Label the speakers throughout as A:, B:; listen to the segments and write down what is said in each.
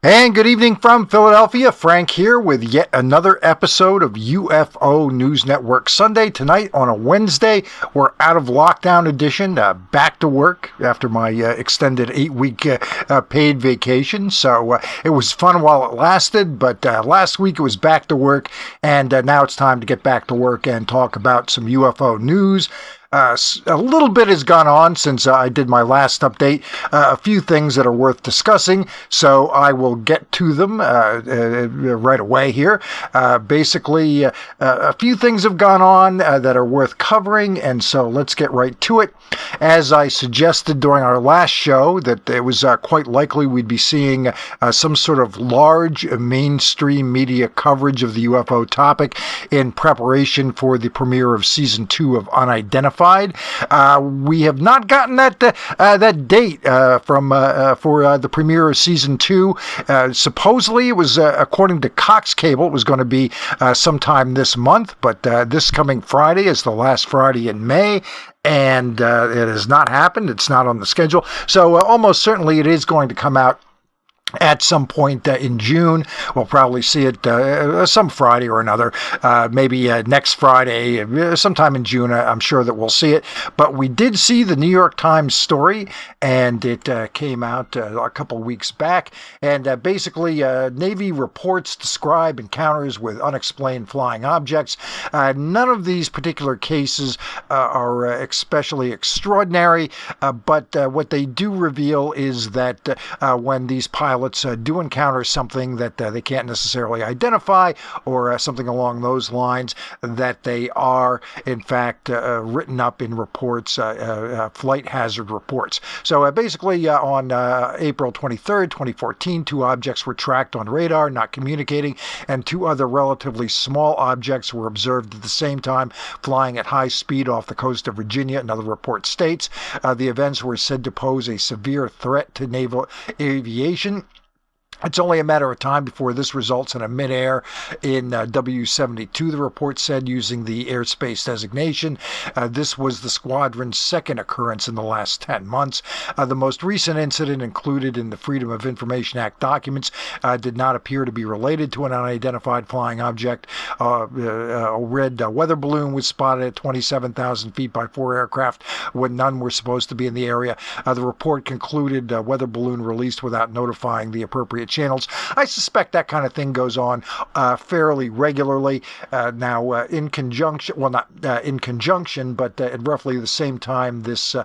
A: And good evening from Philadelphia. Frank here with yet another episode of UFO News Network Sunday. Tonight on a Wednesday, we're out of lockdown edition, back to work after my extended 8-week paid vacation. So it was fun while it lasted, but last week it was back to work, and now it's time to get back to work and talk about some UFO news. A little bit has gone on since I did my last update. A few things that are worth discussing, so I will get to them right away here. Basically, a few things have gone on that are worth covering, and so let's get right to it. As I suggested during our last show, that it was quite likely we'd be seeing some sort of large mainstream media coverage of the UFO topic in preparation for the premiere of Season 2 of Unidentified. We have not gotten that date for the premiere of Season 2. Supposedly, it was, according to Cox Cable, it was going to be sometime this month, but this coming Friday is the last Friday in May. And it has not happened. It's not on the schedule. So almost certainly it is going to come out at some point in June. We'll probably see it some Friday or another, maybe next Friday, sometime in June. I'm sure that we'll see it. But we did see the New York Times story, and it came out a couple weeks back. And basically, Navy reports describe encounters with unexplained flying objects. None of these particular cases are especially extraordinary, but what they do reveal is that when these pilots do encounter something that they can't necessarily identify, or something along those lines, that they are in fact written up in reports, flight hazard reports. So basically on April 23rd, 2014, 2 objects were tracked on radar, not communicating, and 2 other relatively small objects were observed at the same time flying at high speed off the coast of Virginia, another report states. The events were said to pose a severe threat to naval aviation. It's only a matter of time before this results in a mid-air in W-72, the report said, using the airspace designation. This was the squadron's second occurrence in the last 10 months. The most recent incident, included in the Freedom of Information Act documents, did not appear to be related to an unidentified flying object. A red weather balloon was spotted at 27,000 feet by 4 aircraft when none were supposed to be in the area. The report concluded weather balloon released without notifying the appropriate channels. I suspect that kind of thing goes on fairly regularly. Now, in conjunction, well, not in conjunction, but at roughly the same time this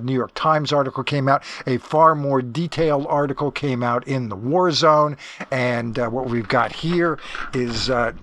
A: New York Times article came out, a far more detailed article came out in the War Zone, and what we've got here is a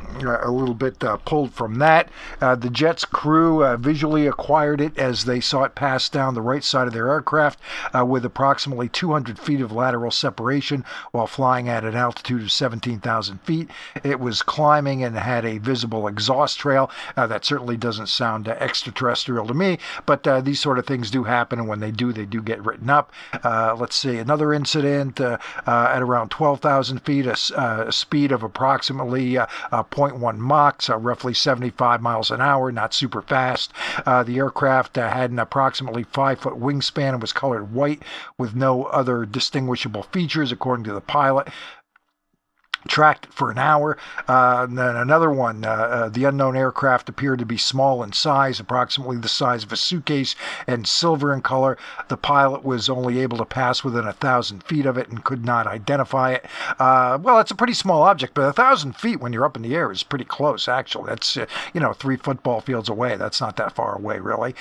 A: little bit pulled from that. The jet's crew visually acquired it as they saw it pass down the right side of their aircraft with approximately 200 feet of lateral separation while flying at an altitude of 17,000 feet. It was climbing and had a visible exhaust trail. That certainly doesn't sound extraterrestrial to me, but these sort of things do happen, and when they do get written up. Let's see, another incident at around 12,000 feet, a speed of approximately 0.1 Mach, roughly 75 miles an hour, not super fast. The aircraft had an approximately 5-foot wingspan and was colored white with no other distinguishable features, according to the pilot. Tracked for an hour. And then another one, the unknown aircraft appeared to be small in size, approximately the size of a suitcase, and silver in color. The pilot was only able to pass within 1,000 feet of it and could not identify it. Well, it's a pretty small object, but 1,000 feet when you're up in the air is pretty close, actually. That's, 3 football fields away. That's not that far away, really.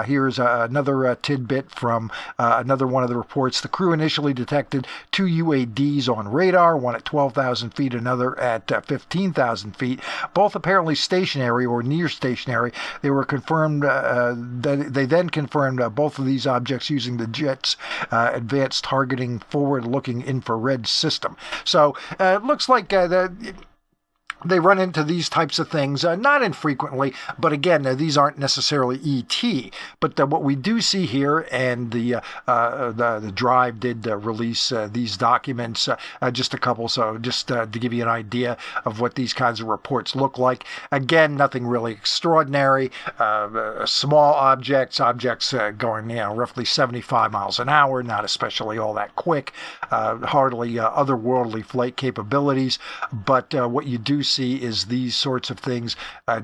A: Here's another tidbit from another one of the reports. The crew initially detected 2 UADs on radar, one at 12,000 feet, another at 15,000 feet, both apparently stationary or near stationary. They were confirmed, they then confirmed both of these objects using the jet's advanced targeting forward-looking infrared system. So it looks like they run into these types of things, not infrequently, but again, these aren't necessarily ET. But what we do see here, and the Drive did release these documents, just a couple, so just to give you an idea of what these kinds of reports look like. Again, nothing really extraordinary. Small objects going, roughly 75 miles an hour, not especially all that quick, hardly otherworldly flight capabilities. But what you do see is these sorts of things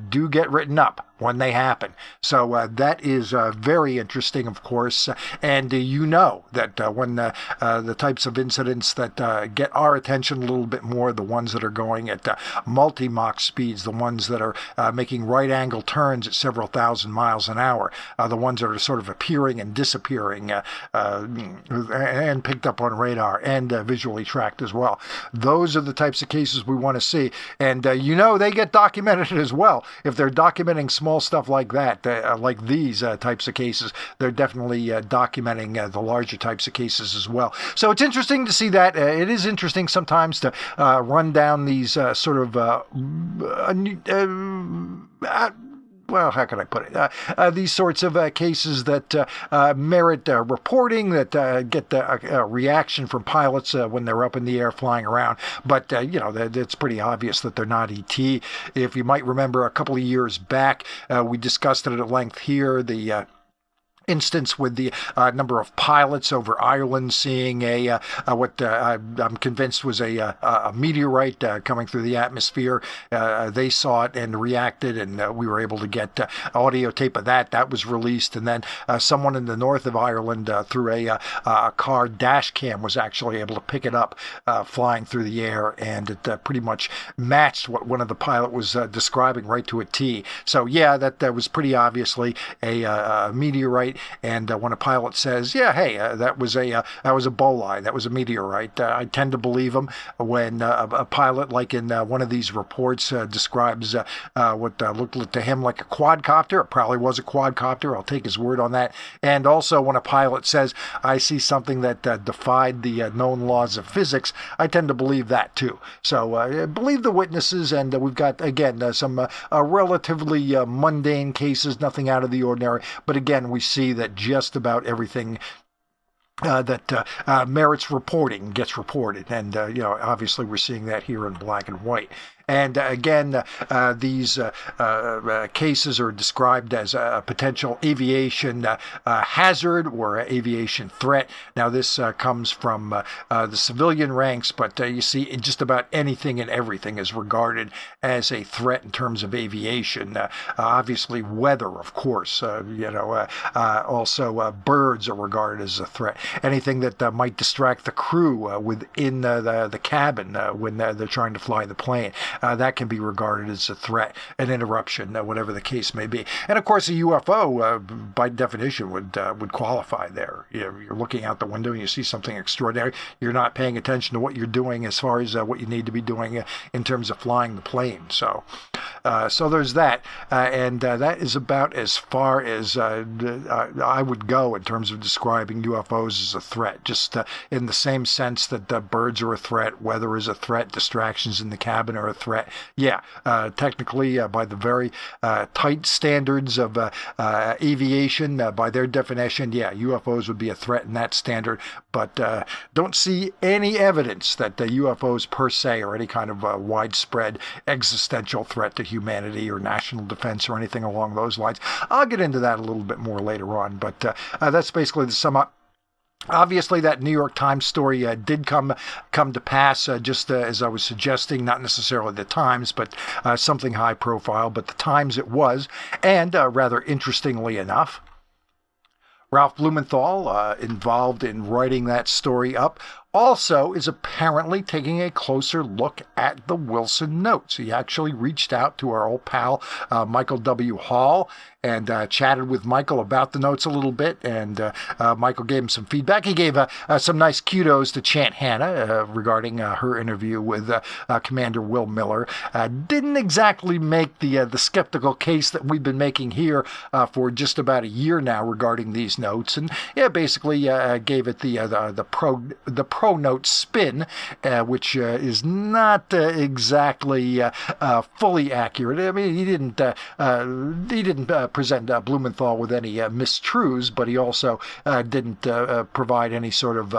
A: do get written up when they happen. So that is very interesting, of course. And you know that when the types of incidents that get our attention a little bit more, the ones that are going at multi-Mach speeds, the ones that are making right-angle turns at several thousand miles an hour, the ones that are sort of appearing and disappearing and picked up on radar and visually tracked as well. Those are the types of cases we want to see. And they get documented as well. If they're documenting small stuff like that, like these types of cases, they're definitely documenting the larger types of cases as well. So it's interesting to see that. It is interesting sometimes to run down these sort of well, how can I put it? These sorts of cases that merit reporting, that get a reaction from pilots when they're up in the air flying around. But, it's pretty obvious that they're not ET. If you might remember a couple of years back, we discussed it at length here, the instance with the number of pilots over Ireland seeing what I'm convinced was a meteorite coming through the atmosphere. They saw it and reacted, and we were able to get audio tape of that. That was released, and then someone in the north of Ireland through a car dash cam was actually able to pick it up flying through the air, and it pretty much matched what one of the pilot was describing right to a T. So yeah, that was pretty obviously a meteorite. And when a pilot says, "Yeah, hey, that was a bolide, that was a meteorite," I tend to believe him. When a pilot, like in one of these reports, describes what looked to him like a quadcopter, it probably was a quadcopter. I'll take his word on that. And also, when a pilot says, "I see something that defied the known laws of physics," I tend to believe that too. So believe the witnesses, and we've got again some relatively mundane cases, nothing out of the ordinary. But again, we see that just about everything that merits reporting gets reported, and obviously we're seeing that here in black and white. And again, these cases are described as a potential aviation hazard or aviation threat. Now, this comes from the civilian ranks, but you see, just about anything and everything is regarded as a threat in terms of aviation. Obviously, weather, of course. Also, birds are regarded as a threat. Anything that might distract the crew within the cabin when they're trying to fly the plane. That can be regarded as a threat, an interruption, whatever the case may be. And of course, a UFO, by definition, would qualify there. You're looking out the window and you see something extraordinary. You're not paying attention to what you're doing as far as what you need to be doing in terms of flying the plane. So there's that, and that is about as far as I would go in terms of describing UFOs as a threat. Just in the same sense that birds are a threat, weather is a threat, distractions in the cabin are a threat. Yeah, technically, by the very tight standards of aviation, by their definition, yeah, UFOs would be a threat in that standard, but don't see any evidence that the UFOs per se are any kind of widespread existential threat to humanity or national defense or anything along those lines. I'll get into that a little bit more later on, but that's basically the sum up. Obviously, that New York Times story did come to pass, just as I was suggesting, not necessarily the Times, but something high profile, but the Times it was, and rather interestingly enough, Ralph Blumenthal, involved in writing that story up, also is apparently taking a closer look at the Wilson notes. He actually reached out to our old pal, Michael W. Hall, and chatted with Michael about the notes a little bit, and Michael gave him some feedback. He gave some nice kudos to Chant Hanna regarding her interview with Commander Will Miller. Didn't exactly make the skeptical case that we've been making here for just about a year now regarding these notes, and yeah, basically gave it the pro pro-note spin, which is not exactly fully accurate. I mean, he didn't present Blumenthal with any mistruths, but he also didn't provide any sort of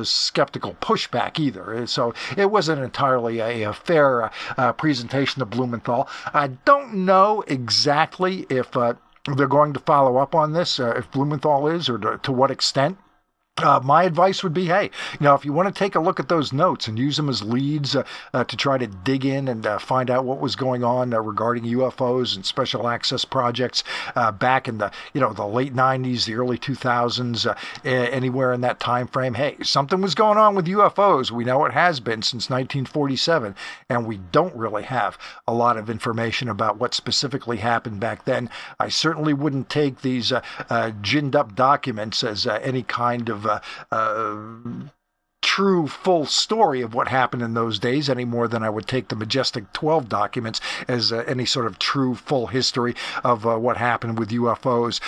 A: skeptical pushback either. So it wasn't entirely a fair presentation of Blumenthal. I don't know exactly if they're going to follow up on this, if Blumenthal is, or to what extent. My advice would be, hey, if you want to take a look at those notes and use them as leads to try to dig in and find out what was going on regarding UFOs and special access projects back in the late 90s, the early 2000s, anywhere in that time frame, hey, something was going on with UFOs. We know it has been since 1947, and we don't really have a lot of information about what specifically happened back then. I certainly wounn't take these ginned up documents as any kind of true full story of what happened in those days any more than I would take the Majestic 12 documents as any sort of true full history of what happened with UFOs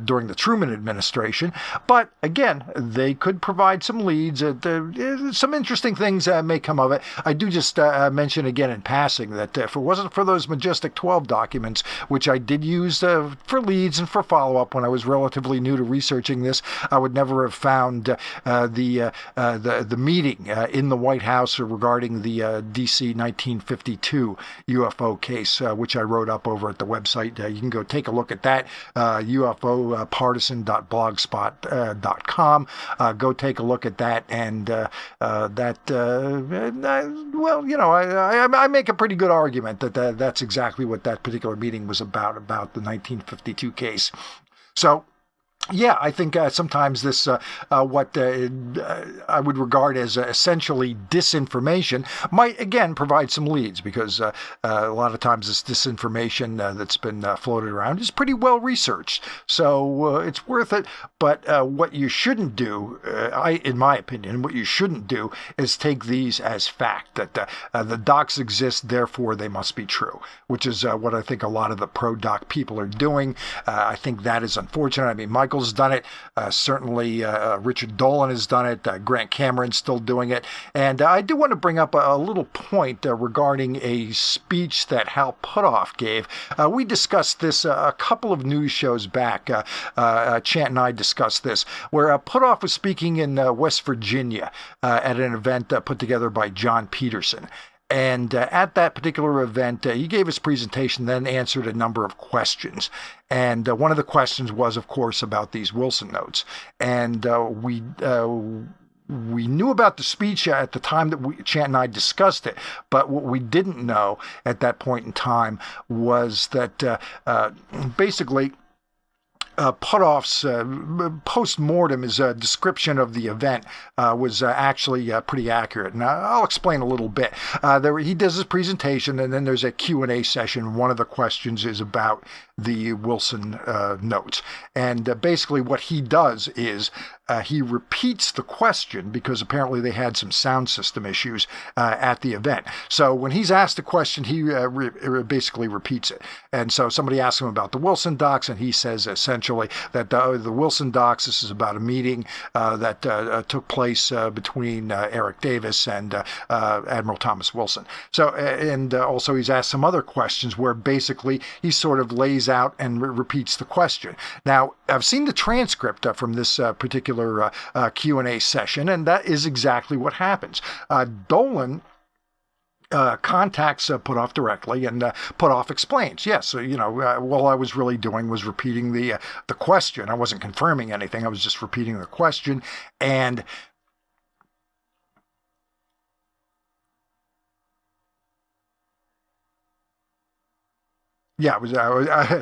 A: during the Truman administration. But again, they could provide some leads. Some interesting things may come of it. I do just mention again in passing that if it wasn't for those Majestic 12 documents, which I did use for leads and for follow-up when I was relatively new to researching this, I would never have found the meeting in the White House regarding the DC 1952 UFO case, which I wrote up over at the website. You can go take a look at that, ufopartisan.blogspot.com. Go take a look at that, and I make a pretty good argument that that's exactly what that particular meeting was about the 1952 case. So, yeah, I think sometimes this, what I would regard as essentially disinformation, might again provide some leads, because a lot of times this disinformation that's been floated around is pretty well researched. So it's worth it. But what you shouldn't do, in my opinion, what you shouldn't do is take these as fact, that the docs exist, therefore they must be true, which is what I think a lot of the pro-doc people are doing. I think that is unfortunate. I mean, Michael's done it. Certainly, Richard Dolan has done it. Grant Cameron's still doing it. And I do want to bring up a little point regarding a speech that Hal Puthoff gave. We discussed this a couple of news shows back. Chant and I discussed this, where Puthoff was speaking in West Virginia at an event put together by John Peterson. And at that particular event, he gave his presentation, then answered a number of questions. And one of the questions was, of course, about these Wilson notes. And we knew about the speech at the time that Chant and I discussed it, but what we didn't know at that point in time was that basically Puthoff's post-mortem, his description of the event was actually pretty accurate. And I'll explain a little bit. He does his presentation, and then there's a Q&A session. One of the questions is about the Wilson notes. And basically what he does is he repeats the question, because apparently they had some sound system issues at the event. So when he's asked a question, he basically repeats it. And so somebody asks him about the Wilson docs, and he says essentially that the Wilson docs, this is about a meeting that took place between Eric Davis and Admiral Thomas Wilson. So, and also he's asked some other questions where basically he sort of lays out and repeats the question. Now, I've seen the transcript from this particular Q&A session, and that is exactly what happens. Dolan contacts Puthoff directly, and Puthoff explains, yes, all I was really doing was repeating the question. I wasn't confirming anything. I was just repeating the question. And yeah, I was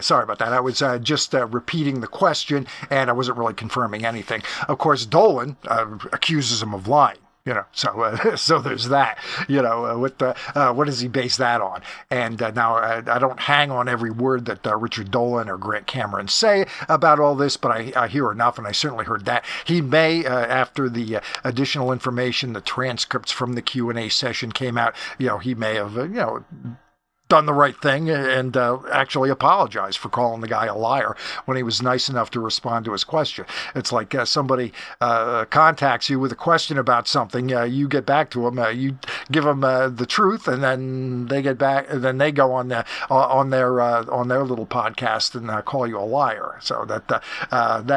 A: sorry about that. I was just repeating the question, and I wasn't really confirming anything. Of course, Dolan accuses him of lying. So there's that. What does he base that on? And now I don't hang on every word that Richard Dolan or Grant Cameron say about all this, but I hear enough, and I certainly heard that. He may, after the additional information, the transcripts from the Q&A session came out, he may have, done the right thing and actually apologized for calling the guy a liar when he was nice enough to respond to his question. It's like somebody contacts you with a question about something, you get back to them, you give them the truth, and then they get back, and then they go on their little podcast and call you a liar. So that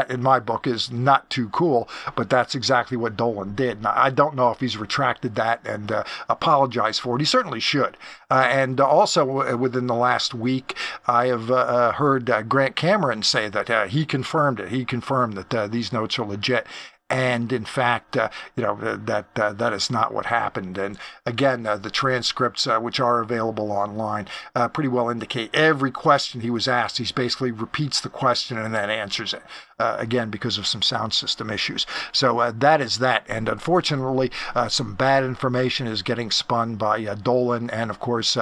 A: in my book is not too cool, but that's exactly what Dolan did. Now, I don't know if he's retracted that and apologized for it. He certainly should. And also within the last week, I have heard Grant Cameron say that he confirmed it. He confirmed that these notes are legit. And in fact, that is not what happened. And again, the transcripts, which are available online, pretty well indicate every question he was asked. He basically repeats the question and then answers it. Again, because of some sound system issues. So that is that. And unfortunately, some bad information is getting spun by Dolan and, of course,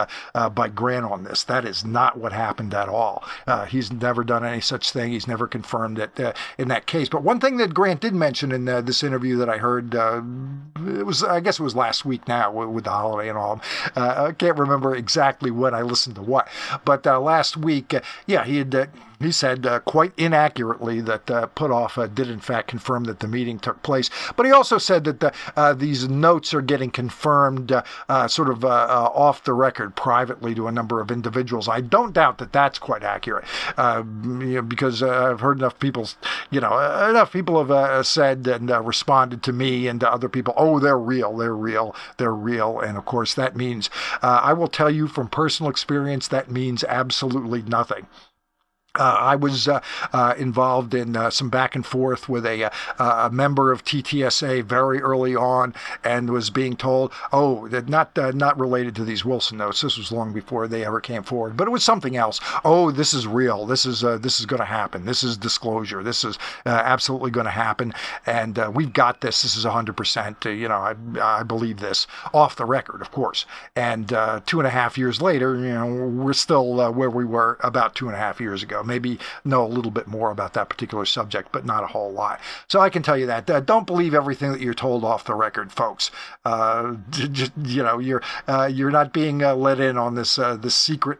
A: by Grant on this. That is not what happened at all. He's never done any such thing. He's never confirmed it in that case. But one thing that Grant did mention in this interview that I heard, I guess it was last week now with the holiday and all. I can't remember exactly when I listened to what. But last week, he said quite inaccurately that Puthoff did in fact confirm that the meeting took place. But he also said that these notes are getting confirmed off the record privately to a number of individuals. I don't doubt that that's quite accurate because I've heard enough people have said and responded to me and to other people, oh, they're real. And of course that means, I will tell you from personal experience, that means absolutely nothing. I was involved in some back and forth with a member of TTSA very early on, and was being told, "Oh, that not related to these Wilson notes. This was long before they ever came forward, but it was something else. Oh, this is real. This is going to happen. This is disclosure. This is absolutely going to happen, and we've got this. This is 100%. I believe this off the record, of course. And 2.5 years later, we're still where we were about 2.5 years ago. Maybe know a little bit more about that particular subject, but not a whole lot. So I can tell you that. Don't believe everything that you're told off the record, folks. You're not being let in on this secret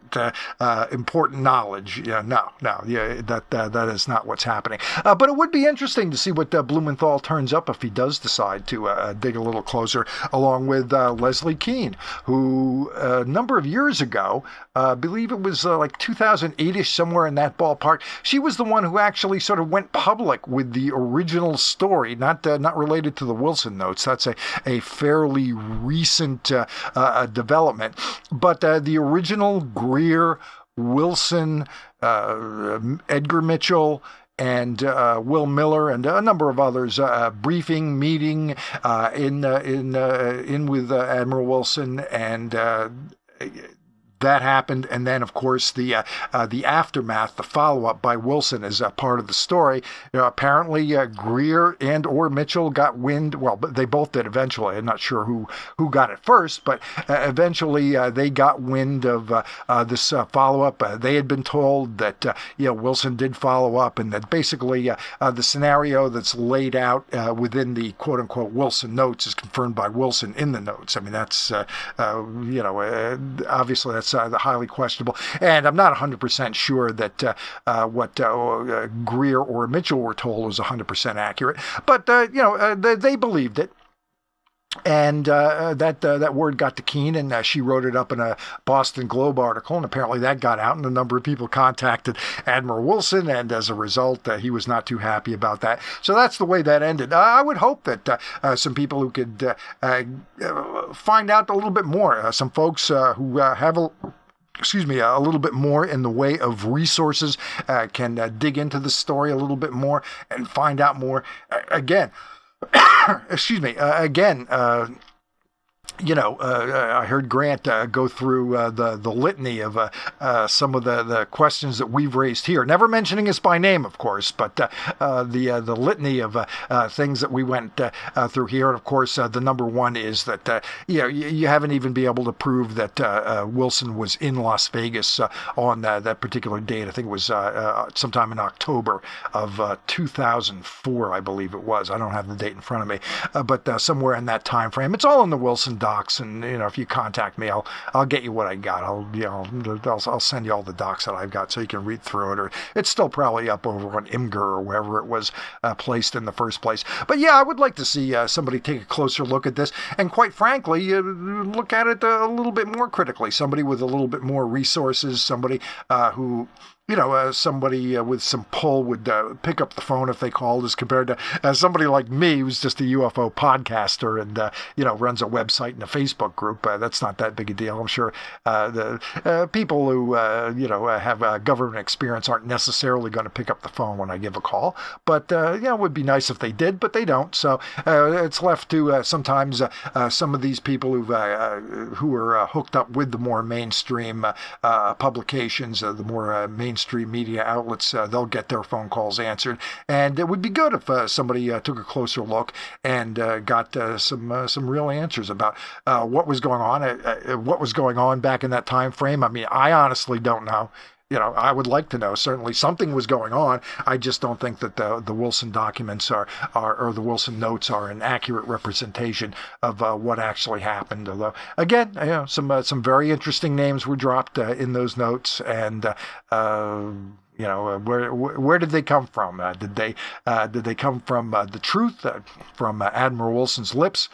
A: important knowledge. That is not what's happening. But it would be interesting to see what Blumenthal turns up if he does decide to dig a little closer, along with Leslie Kean, who a number of years ago, I believe it was like 2008-ish, somewhere in that ballpark, she was the one who actually sort of went public with the original story, not related to the Wilson notes. That's a fairly recent development. But the original Greer, Wilson, Edgar Mitchell, and Will Miller and a number of others briefing meeting in with Admiral Wilson, and that happened. And then, of course, the aftermath, the follow-up by Wilson is part of the story. Apparently, Greer and or Mitchell got wind. Well, they both did eventually. I'm not sure who got it first, but eventually they got wind of this follow-up. They had been told that Wilson did follow up, and that basically the scenario that's laid out within the quote-unquote Wilson notes is confirmed by Wilson in the notes. I mean, that's obviously that's highly questionable, and I'm not 100% sure that what Greer or Mitchell were told was 100% accurate, but they believed it. And that word got to Kean, and she wrote it up in a Boston Globe article, and apparently that got out, and a number of people contacted Admiral Wilson, and as a result, he was not too happy about that. So that's the way that ended. I would hope that some people who could find out a little bit more, some folks who have a little bit more in the way of resources can dig into the story a little bit more and find out more. Again, I heard Grant go through the litany of some of the questions that we've raised here, never mentioning us by name, of course, but the litany of things that we went through here. And of course, the number one is that you haven't even been able to prove that Wilson was in Las Vegas on that particular date. I think it was sometime in October of 2004, I believe it was. I don't have the date in front of me, but somewhere in that time frame. It's all in the Wilson docs, and if you contact me, I'll get you what I got. I'll send you all the docs that I've got so you can read through it. Or it's still probably up over on Imgur or wherever it was placed in the first place. But yeah, I would like to see somebody take a closer look at this, and quite frankly, look at it a little bit more critically. Somebody with a little bit more resources, somebody who somebody with some pull would pick up the phone if they called, as compared to somebody like me who's just a UFO podcaster and runs a website and a Facebook group. That's not that big a deal. I'm sure the people who have government experience aren't necessarily going to pick up the phone when I give a call, but it would be nice if they did, but they don't. So it's left to sometimes some of these people who are hooked up with the more mainstream publications, the more mainstream media outlets, they'll get their phone calls answered. And it would be good if somebody took a closer look and got some real answers about what was going on back in that time frame. I mean, I honestly don't know. I would like to know. Certainly something was going on. I just don't think that the Wilson documents or the Wilson notes are an accurate representation of what actually happened. Although, again, some very interesting names were dropped in those notes, and where did they come from? Did they come from the truth, from Admiral Wilson's lips?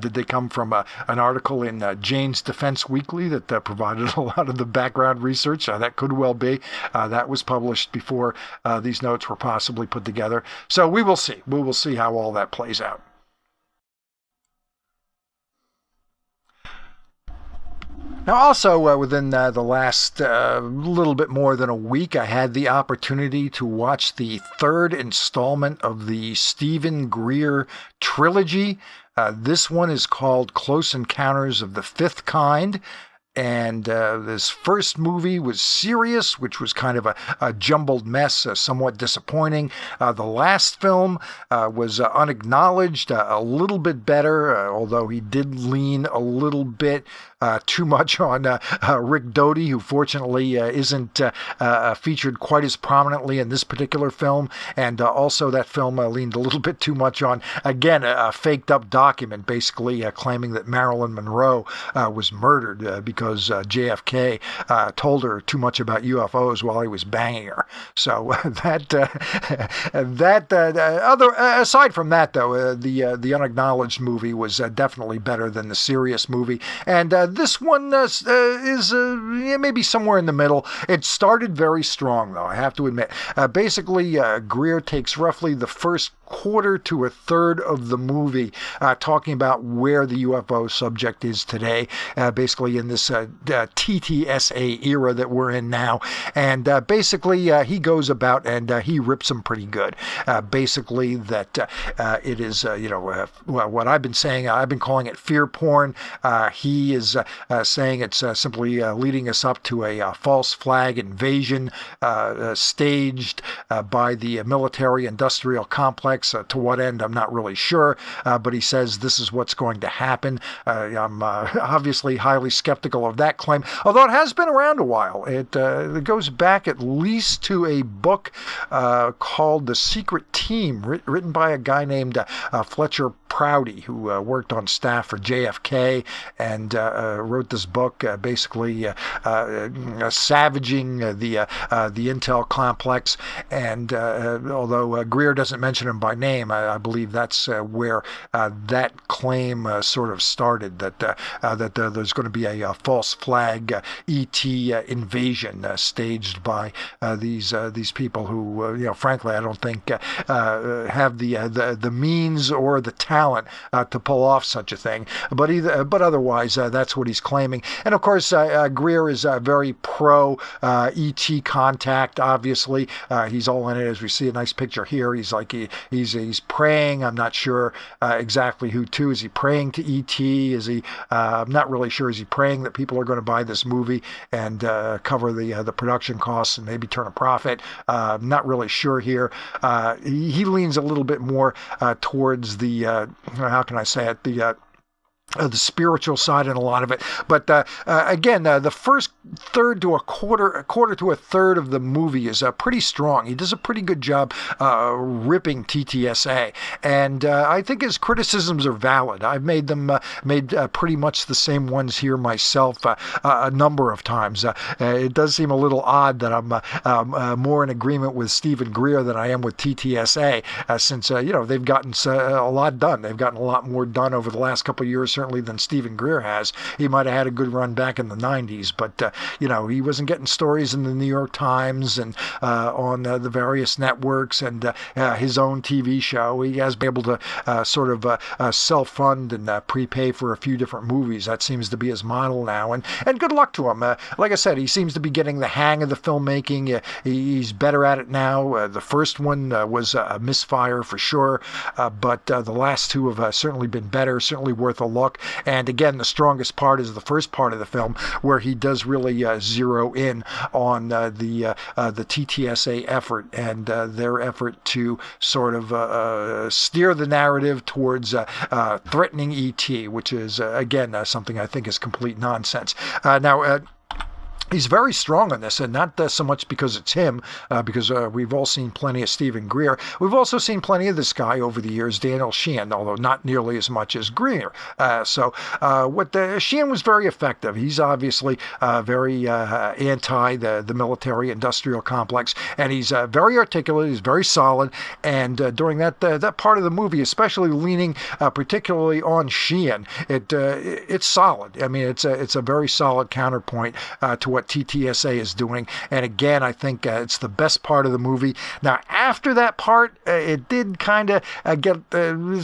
A: Did they come from an article in Jane's Defense Weekly that provided a lot of the background research? That could well be. That was published before these notes were possibly put together. So we will see. We will see how all that plays out. Now, also within the last little bit more than a week, I had the opportunity to watch the third installment of the Steven Greer trilogy. This one is called Close Encounters of the Fifth Kind. And this first movie was serious, which was kind of a jumbled mess, somewhat disappointing. The last film was unacknowledged, a little bit better, although he did lean a little bit too much on Rick Doty, who fortunately isn't featured quite as prominently in this particular film. And also that film leaned a little bit too much on, again, a faked up document, basically claiming that Marilyn Monroe was murdered because JFK told her too much about UFOs while he was banging her. So aside from that, though, the unacknowledged movie was definitely better than the serious movie. And this one is maybe somewhere in the middle. It started very strong, though, I have to admit. Basically, Greer takes roughly the first quarter to a third of the movie talking about where the UFO subject is today, basically in this TTSA era that we're in now. And basically, he goes about and he rips them pretty good. Basically, that it is, what I've been saying, I've been calling it fear porn. He is saying it's simply leading us up to a false flag invasion staged by the military-industrial complex. To what end, I'm not really sure, but he says this is what's going to happen. I'm obviously highly skeptical of that claim, although it has been around a while. It goes back at least to a book called The Secret Team, written by a guy named Fletcher Prouty, who worked on staff for JFK and wrote this book basically savaging the intel complex. And although Greer doesn't mention him by name, I believe that's where that claim sort of started, that there's going to be a false flag ET invasion staged by these people who, frankly, I don't think have the means or the talent to pull off such a thing. But otherwise, that's what he's claiming. And of course, Greer is very pro ET contact. Obviously, he's all in it. As we see a nice picture here, he's like he's praying. I'm not sure exactly who to. Is he praying to ET? Is he? I'm not really sure. Is he praying that people are going to buy this movie and cover the production costs and maybe turn a profit? I'm not really sure here. He leans a little bit more towards the how can I say it, the spiritual side in a lot of it. But again, the first third to a quarter to a third of the movie is pretty strong. He does a pretty good job ripping TTSA, and I think his criticisms are valid. I've made them pretty much the same ones here myself a number of times. It does seem a little odd that I'm more in agreement with Steven Greer than I am with TTSA, since they've gotten a lot done. They've gotten a lot more done over the last couple of years, certainly, than Steven Greer has. He might have had a good run back in the 90s, but he wasn't getting stories in the New York Times and on the various networks and his own TV show. He has been able to sort of self-fund and prepay for a few different movies. That seems to be his model now, and good luck to him. Like I said, he seems to be getting the hang of the filmmaking. He's better at it now. The first one was a misfire for sure, but the last two have certainly been better, certainly worth a look. And again, the strongest part is the first part of the film, where he does really zero in on the TTSA effort and their effort to sort of steer the narrative towards threatening ET, which is again something I think is complete nonsense. Now. He's very strong on this, and not so much because it's him, because we've all seen plenty of Steven Greer. We've also seen plenty of this guy over the years, Daniel Kean, although not nearly as much as Greer. Kean was very effective. He's obviously very anti the military-industrial complex, and he's very articulate. He's very solid, and during that part of the movie, especially leaning particularly on Kean, it's solid. I mean, it's a very solid counterpoint to what TTSA is doing. And again, I think it's the best part of the movie. Now, after that part, it did kind of get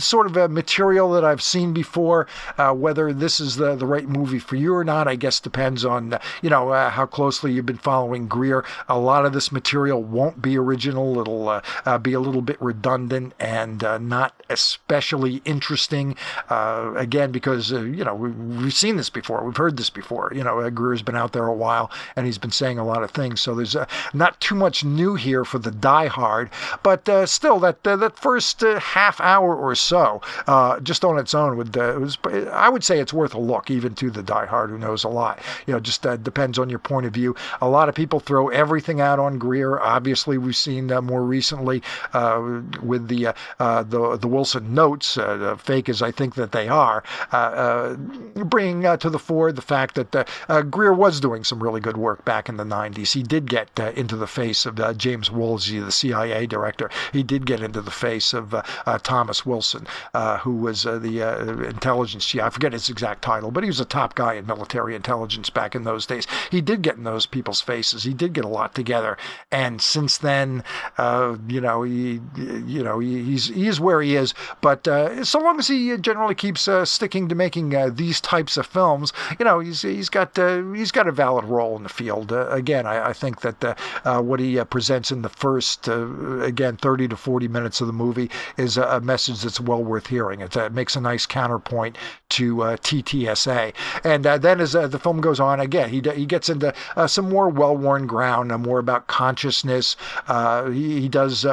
A: sort of a material that I've seen before. Whether this is the right movie for you or not, I guess depends on, how closely you've been following Greer. A lot of this material won't be original. It'll be a little bit redundant and not especially interesting. Again, because, we've seen this before. We've heard this before. Greer's been out there a while, and he's been saying a lot of things. So there's not too much new here for the diehard, but still, that first half hour or so, just on its own, I would say it's worth a look, even to the diehard who knows a lot. Just depends on your point of view. A lot of people throw everything out on Greer. Obviously, we've seen more recently with the Wilson notes, fake as I think that they are, bringing to the fore the fact that Greer was doing some really good work back in the 90s. He did get into the face of James Woolsey, the CIA director. He did get into the face of Thomas Wilson, who was the intelligence chief. I forget his exact title, but he was a top guy in military intelligence back in those days. He did get in those people's faces. He did get a lot together. And since then, he is where he is. But so long as he generally keeps sticking to making these types of films, he's got a valid role in the field. Again, I think that what he presents in the first, 30 to 40 minutes of the movie is a message that's well worth hearing. It makes a nice counterpoint to TTSA. And then as the film goes on, again, he gets into some more well-worn ground, more about consciousness. He does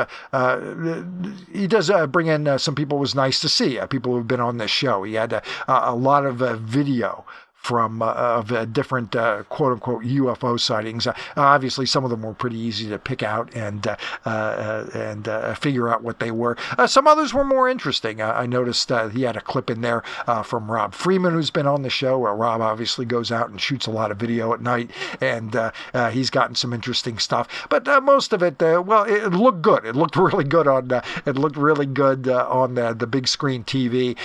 A: bring in some people it was nice to see, people who have been on this show. He had a lot of video from of different quote-unquote UFO sightings. Obviously, some of them were pretty easy to pick out and figure out what they were. Some others were more interesting. I noticed he had a clip in there from Rob Freeman, who's been on the show. Rob obviously goes out and shoots a lot of video at night, and he's gotten some interesting stuff. But most of it, it looked good. It looked really good on the big screen TV.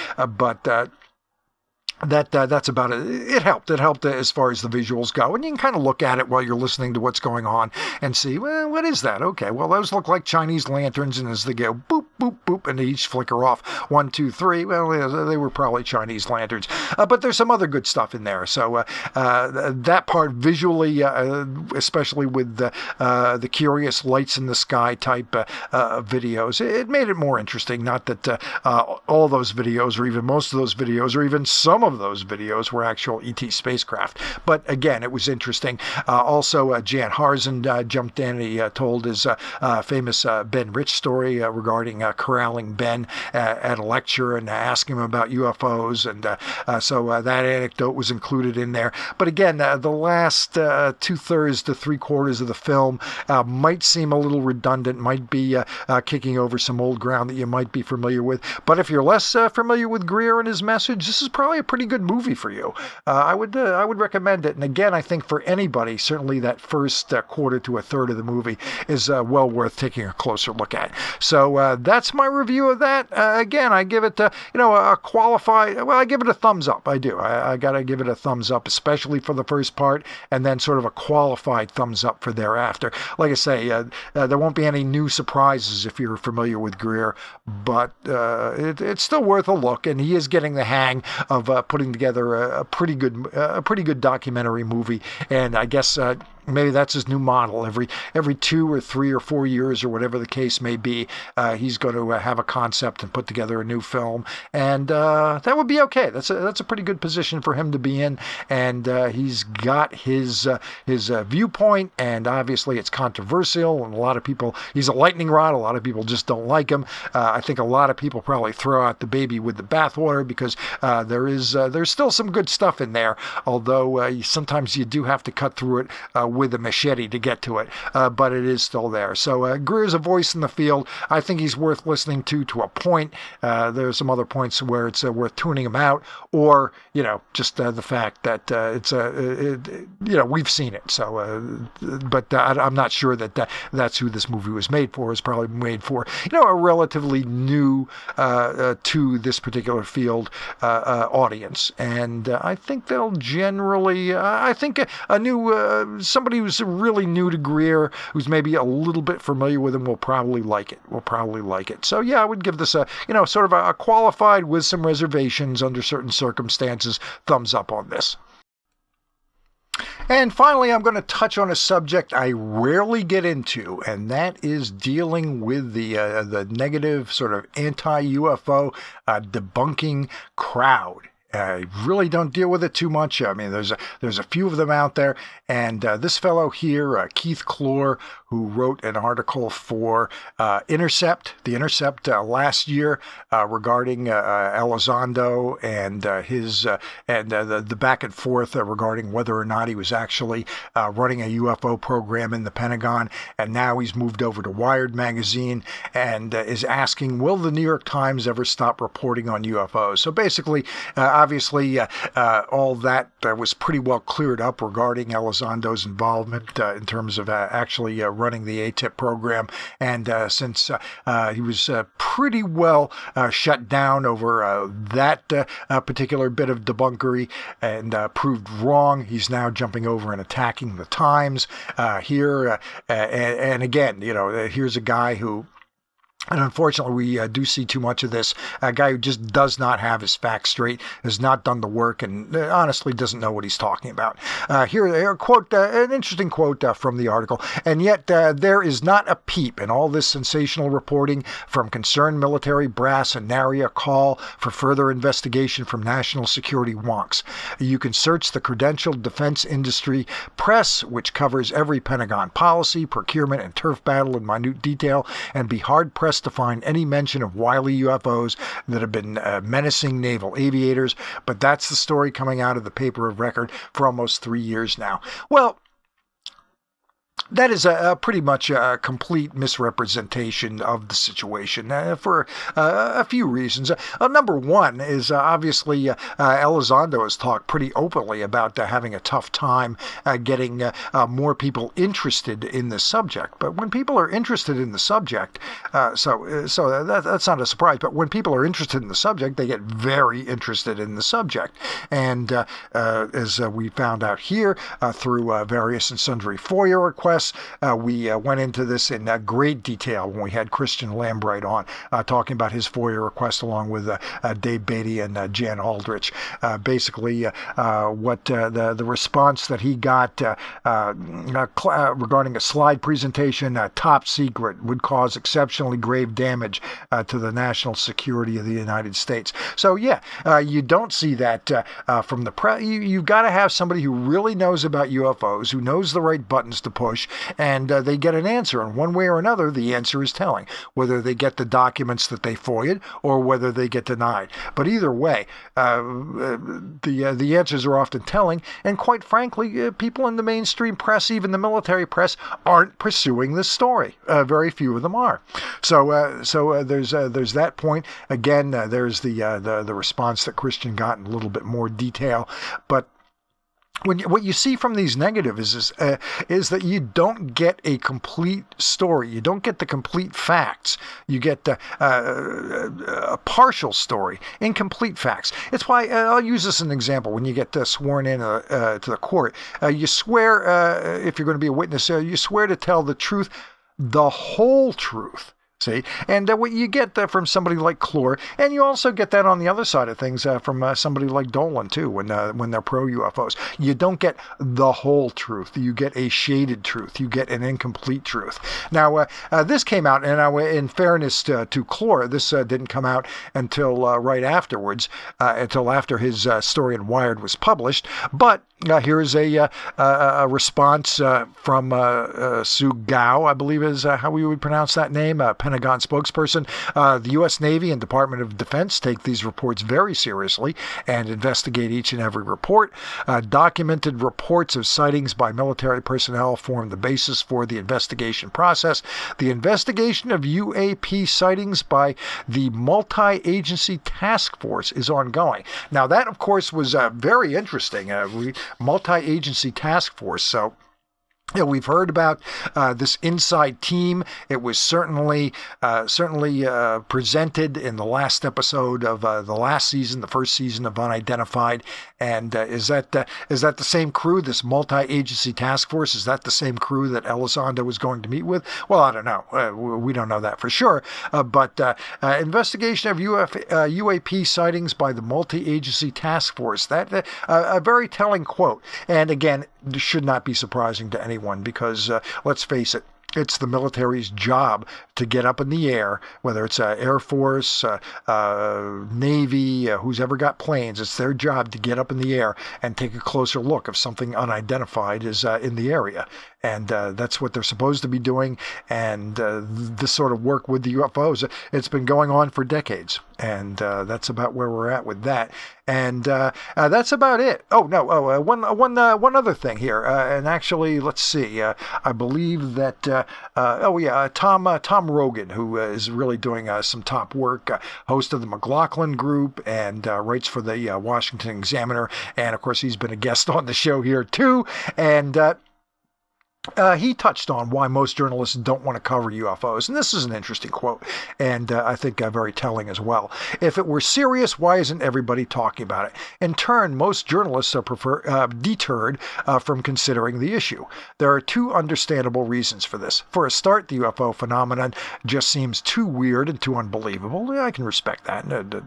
A: That's about it. It helped. It helped as far as the visuals go. And you can kind of look at it while you're listening to what's going on and see, well, what is that? Okay, well, those look like Chinese lanterns, and as they go boop, boop, boop, and they each flicker off 1, 2, 3, well, they were probably Chinese lanterns. But there's some other good stuff in there. So that part visually, especially with the curious lights in the sky type videos, it made it more interesting. Not that all those videos, or even most of those videos, or even some of those videos were actual ET spacecraft. But again, it was interesting. Also, Jan Harzen jumped in. He told his famous Ben Rich story regarding corralling Ben at a lecture and asking him about UFOs, and so that anecdote was included in there. But again, the last 2/3 to 3/4 of the film might seem a little redundant, might be kicking over some old ground that you might be familiar with. But if you're less familiar with Greer and his message, this is probably a pretty good movie for you. I would recommend it. And again, I think for anybody, certainly that first quarter to a third of the movie is well worth taking a closer look at. So that's my review of that. Again, I give it a qualified. Well, I give it a thumbs up. I do. I gotta give it a thumbs up, especially for the first part, and then sort of a qualified thumbs up for thereafter. Like I say, there won't be any new surprises if you're familiar with Greer, but it's still worth a look, and he is getting the hang of putting together a pretty good documentary movie. And I guess maybe that's his new model. Every 2 or 3 or 4 years, or whatever the case may be, he's going to have a concept and put together a new film, and that would be okay. That's a pretty good position for him to be in, and he's got his viewpoint, and obviously it's controversial, and a lot of people, he's a lightning rod. A lot of people just don't like him. I think a lot of people probably throw out the baby with the bathwater, because there's still some good stuff in there, although sometimes you do have to cut through it with a machete to get to it, but it is still there. So Greer's a voice in the field. I think he's worth listening to a point. There's some other points where it's worth tuning him out, or just the fact that we've seen it. So, but I'm not sure that's who this movie was made for. It's probably made for a relatively new to this particular field audience, and I think they'll generally. I think a new somebody who's really new to Greer, who's maybe a little bit familiar with him, will probably like it. So yeah, I would give this a sort of a qualified, with some reservations under certain circumstances, thumbs up on this. And finally, I'm going to touch on a subject I rarely get into, and that is dealing with the negative sort of anti-UFO debunking crowd. I really don't deal with it too much. I mean, there's a few of them out there, and this fellow here, Keith Clore, who wrote an article for The Intercept last year regarding Elizondo and the back and forth regarding whether or not he was actually running a UFO program in the Pentagon, and now he's moved over to Wired magazine and is asking, will the New York Times ever stop reporting on UFOs? So basically, obviously, all that was pretty well cleared up regarding Elizondo's involvement in terms of actually running the ATIP program. And since he was pretty well shut down over that particular bit of debunkery and proved wrong, he's now jumping over and attacking the Times here. And again, here's a guy who, and unfortunately, we do see too much of this. A guy who just does not have his facts straight, has not done the work, and honestly doesn't know what he's talking about. Here, a quote, an interesting quote from the article. And yet, there is not a peep in all this sensational reporting from concerned military brass and nary a call for further investigation from national security wonks. You can search the credentialed defense industry press, which covers every Pentagon policy, procurement, and turf battle in minute detail, and be hard-pressed to find any mention of wily UFOs that have been menacing naval aviators, but that's the story coming out of the paper of record for almost 3 years now. Well, that is a pretty much a complete misrepresentation of the situation for a few reasons. Number one is obviously Elizondo has talked pretty openly about having a tough time getting more people interested in the subject. But when people are interested in the subject, so that's not a surprise. But when people are interested in the subject, they get very interested in the subject. And as we found out here through various and sundry FOIA requests, we went into this in great detail when we had Christian Lambright on talking about his FOIA request along with Dave Beatty and Jan Aldrich. Basically, what the response that he got regarding a slide presentation, top secret, would cause exceptionally grave damage to the national security of the United States. So yeah, you don't see that from the press. You've got to have somebody who really knows about UFOs, who knows the right buttons to push, and they get an answer. And one way or another, the answer is telling, whether they get the documents that they FOIA'd or whether they get denied. But either way, the answers are often telling. And quite frankly, people in the mainstream press, even the military press, aren't pursuing this story. Very few of them are. So there's that point. Again, there's the response that Christian got in a little bit more detail. But what you see from these negatives is that you don't get a complete story. You don't get the complete facts. You get a partial story, incomplete facts. It's why I'll use this as an example. When you get sworn in to the court, you swear, if you're going to be a witness, you swear to tell the truth, the whole truth. See, and what you get from somebody like Clore, and you also get that on the other side of things from somebody like Dolan too, when they're pro UFOs. You don't get the whole truth. You get a shaded truth. You get an incomplete truth. Now, this came out, and in fairness to Clore, this didn't come out until right afterwards, until after his story in Wired was published. But here's a response from Sue Gao, I believe is how we would pronounce that name, Pentagon spokesperson. The US Navy and Department of Defense take these reports very seriously and investigate each and every report. Documented reports of sightings by military personnel form the basis for the investigation process. The investigation of UAP sightings by the multi-agency task force is ongoing. Now that, of course, was very interesting. Multi-agency task force. So we've heard about this inside team. It was certainly presented in the last episode of the last season, the first season of Unidentified. And is that the same crew, this multi-agency task force? Is that the same crew that Elizondo was going to meet with? Well, I don't know. We don't know that for sure. But investigation of UAP sightings by the multi-agency task force. That a very telling quote. And again, should not be surprising to anyone because let's face it, it's the military's job to get up in the air, whether it's Air Force, Navy, who's ever got planes. It's their job to get up in the air and take a closer look if something unidentified is in the area. And that's what they're supposed to be doing. And this sort of work with the UFOs, it's been going on for decades. And that's about where we're at with that. And that's about it. Oh, no. One other thing here. And actually, let's see. I believe that, Tom Rogan, who is really doing some top work, host of the McLaughlin Group and writes for the Washington Examiner. And, of course, he's been a guest on the show here, too. And he touched on why most journalists don't want to cover UFOs, and this is an interesting quote, and I think very telling as well. If it were serious, why isn't everybody talking about it? In turn, most journalists are deterred from considering the issue. There are two understandable reasons for this. For a start, the UFO phenomenon just seems too weird and too unbelievable. I can respect that.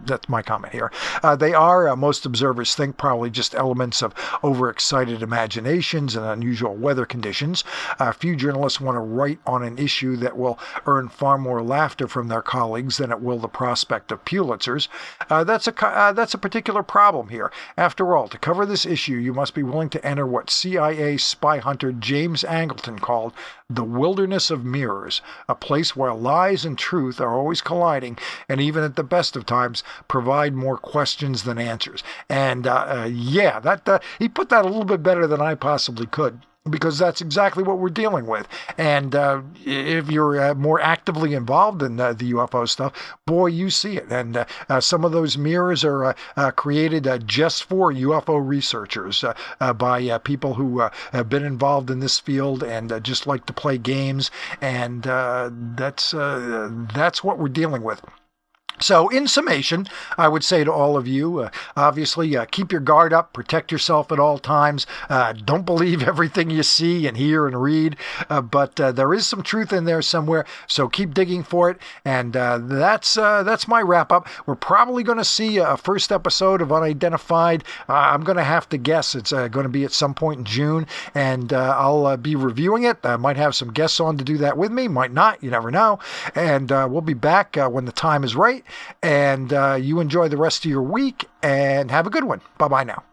A: That's my comment here. They are, most observers think, probably just elements of overexcited imaginations and unusual weather conditions. Few journalists want to write on an issue that will earn far more laughter from their colleagues than it will the prospect of Pulitzers. That's a particular problem here. After all, to cover this issue, you must be willing to enter what CIA spy hunter James Angleton called the wilderness of mirrors, a place where lies and truth are always colliding, and even at the best of times, provide more questions than answers. And he put that a little bit better than I possibly could, because that's exactly what we're dealing with. And if you're more actively involved in the UFO stuff, boy, you see it. And some of those mirrors are created just for UFO researchers by people who have been involved in this field and just like to play games. And that's what we're dealing with. So in summation, I would say to all of you, obviously, keep your guard up, protect yourself at all times. Don't believe everything you see and hear and read, but there is some truth in there somewhere, so keep digging for it. And that's my wrap up. We're probably going to see a first episode of Unidentified. I'm going to have to guess it's going to be at some point in June, and I'll be reviewing it. I might have some guests on to do that with me, might not, you never know. And we'll be back when the time is right. And you enjoy the rest of your week and have a good one. Bye-bye now.